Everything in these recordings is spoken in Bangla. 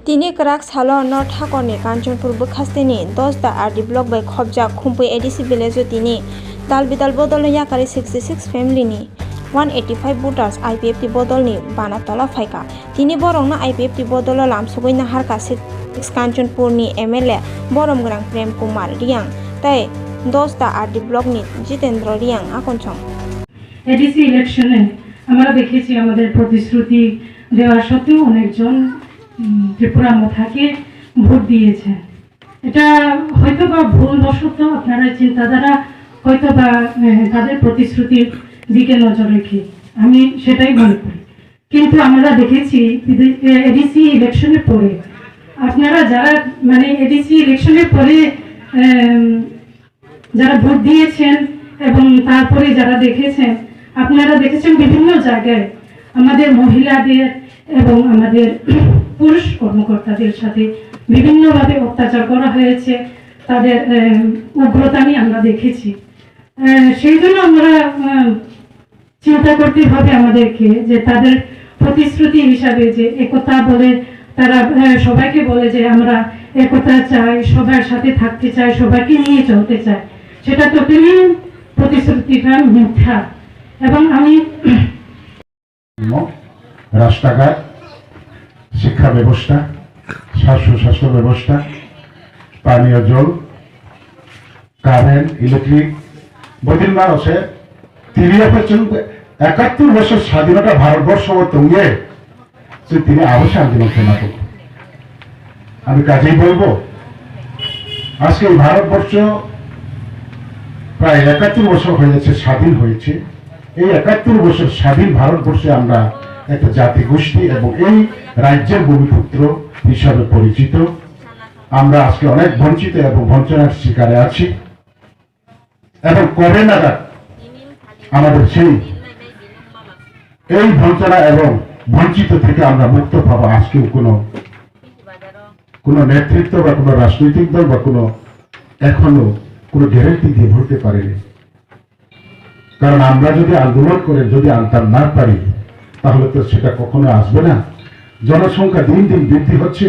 Tini kerak salo no thakoni Kanchanpur bukhastini 10 da RD block by khobja khumpui ADC village tini dalbidal bodol yakari 66 family ni 185 voters IPFT bodol ni banatola phaika tini borong na IPFT bodol lamsugoi na harka 6 Kanchanpur ni MLA Boromgrang Prem Kumar Riang tai 10 da RD block ni Jitendra Riang akonchong ADC ইলেকশনে আমরা দেখেছি আমাদের প্রতিশ্রুতি দেওয়া সত্ত্বেও অনেকজন ত্রিপুরা মুথাকে ভোট দিয়েছেন। এটা হয়তো বা ভুলবশত আপনারা চিন্তাধারা হয়তো বা তাদের প্রতিশ্রুতির দিকে নজর রেখে আমি সেটাই মনে করি। কিন্তু আমরা দেখেছি এডিসি ইলেকশনের পরে আপনারা যারা এডিসি ইলেকশনের পরে যারা ভোট দিয়েছেন এবং তারপরে যারা দেখেছেন আপনারা দেখেছেন বিভিন্ন জায়গায় আমাদের মহিলাদের এবং আমাদের পুরুষ কর্মকর্তাদের সাথে বিভিন্নভাবে অত্যাচার করা হয়েছে, তাদের উগ্রতা নিয়ে আমরা দেখেছি। সেই জন্য আমরা চিন্তা করতে হবে আমাদেরকে যে তাদের প্রতিশ্রুতি হিসাবে যে একতা বলে তারা সবাইকে বলে যে আমরা একতা চাই, সবার সাথে থাকতে চাই, সবাইকে নিয়ে চলতে চাই, সেটা টোটালি প্রতিশ্রুতিটা মিথ্যা। এবং আমি রাস্তাঘাট, শিক্ষা ব্যবস্থা, স্বাস্থ্য ব্যবস্থা, পানীয় জল, কারেন্ট, ইলেকট্রিক বদিনবার আছে 71 বছর স্বাধীনতা ভারতবর্ষ তঙ্গে তিনি আবশ্যক আন্দোলন খেলা করত। আমি কাজেই বলবো আজকে ভারতবর্ষ প্রায় 71 বছর হয়ে যাচ্ছে স্বাধীন হয়েছে। এই 71 বছর স্বাধীন ভারতবর্ষে আমরা একটা জাতি গোষ্ঠী এবং এই রাজ্যের ভূমিপুত্র হিসাবে পরিচিত। আমরা আজকে অনেক বঞ্চিত এবং বঞ্চনার শিকারে আছি এবং কবে নাগাদ আমাদের সেই এই বঞ্চনা এবং বঞ্চিত থেকে আমরা মুক্ত পাবো আজকেও কোনো নেতৃত্ব বা কোনো রাজনৈতিক দল বা কোনো এখনো কোনো গ্যারেন্টি দিয়ে বলতে পারেনি। কারণ আমরা যদি আন্দোলন করে যদি আনতে না পারি তাহলে তো সেটা কখনো আসবে না। জনসংখ্যা দিন দিন বৃদ্ধি হচ্ছে,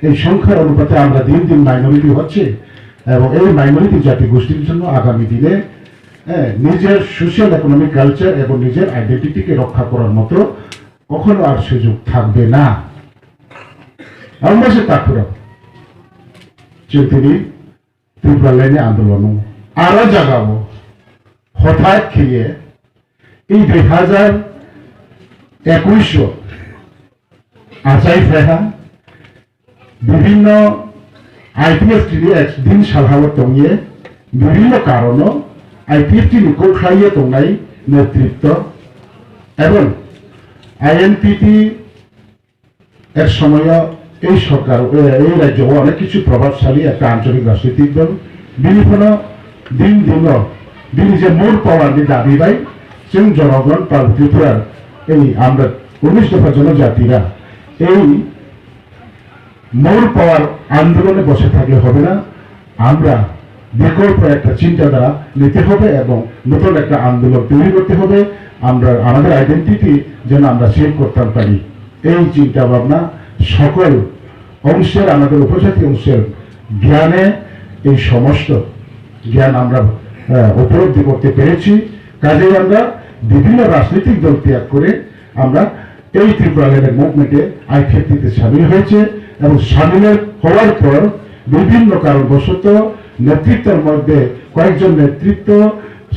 এই সংখ্যার অনুপাতে আমরা দিন দিন মাইনরিটি হচ্ছে এবং এই মাইনরিটি জাতি গোষ্ঠীর জন্য আগামী দিনে নিজের সোশ্যাল ইকোনমিক কালচার এবং নিজের আইডেন্টিটিকে রক্ষা করার মতো কখনো আর সুযোগ থাকবে না। আমরা সে তাকুরা তিনি ত্রিপুরা লাইনে আন্দোলন আরো জাগাবো হঠাৎ খেয়ে এই 2021 আচাই ফেহা বিভিন্ন আইপিএফ দিন সাধারণ তঙ্গে বিভিন্ন কারণ আইপিএফ নিকো খাইয়ে তংনাই নেতৃত্ব এবং আইএনপিটি এর সময় এই সরকার এই রাজ্য অনেক কিছু প্রভাবশালী একটা আঞ্চলিক রাজনৈতিক দল বিভিন্ন দিন দিন যে মোট পাওয়ার দাবি পাই जों জনগণ ত্রিপুরার এই আমরা 19 দফা জনজাতিরা এই মোর পাওয়ার আন্দোলনে বসে থাকলে হবে না। আমরা বিকল্প একটা চিন্তাধারা নিতে হবে এবং নতুন একটা আন্দোলন তৈরি করতে হবে। আমরা আমাদের আইডেন্টিটি যেন আমরা সেভ করতে পারি এই চিন্তা ভাবনা সকল অংশের আমাদের উপজাতি অংশের জ্ঞানে এই সমস্ত জ্ঞান আমরা উপলব্ধি করতে পেরেছি। কাজেই আমরা বিভিন্ন রাজনৈতিক দল ত্যাগ করে আমরা এই ত্রিপুরা লেভেল মুভমেন্টে আইপিএফটিতে সামিল হয়েছে এবং সামিল হওয়ার পর বিভিন্ন কারণবশত নেতৃত্বের মধ্যে কয়েকজন নেতৃত্ব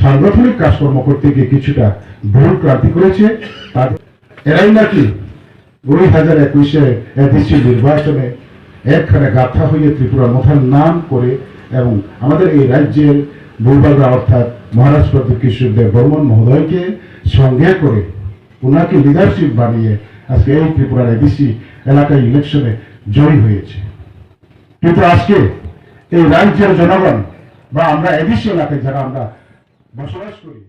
সাংগঠনিক কাজকর্ম করতে গিয়ে কিছুটা ভুল ক্রান্তি করেছে। এরাই নাকি 2021 এডিসি নির্বাচনে একখানে গাথা হয়ে ত্রিপুরা মুথার নাম করে এবং আমাদের এই রাজ্যের ভূভাগরা অর্থাৎ মহারাজ প্রদীপ কিশোর দেব বর্মন মহোদয়কে সঙ্গে করে ওনাকে লিডারশিপ বানিয়ে আজকে এই ত্রিপুরার এডিসি এলাকায় ইলেকশনে জয়ী হয়েছে। কিন্তু আজকে এই রাজ্যের জনগণ বা আমরা এডিসি এলাকায় যারা আমরা বসবাস করি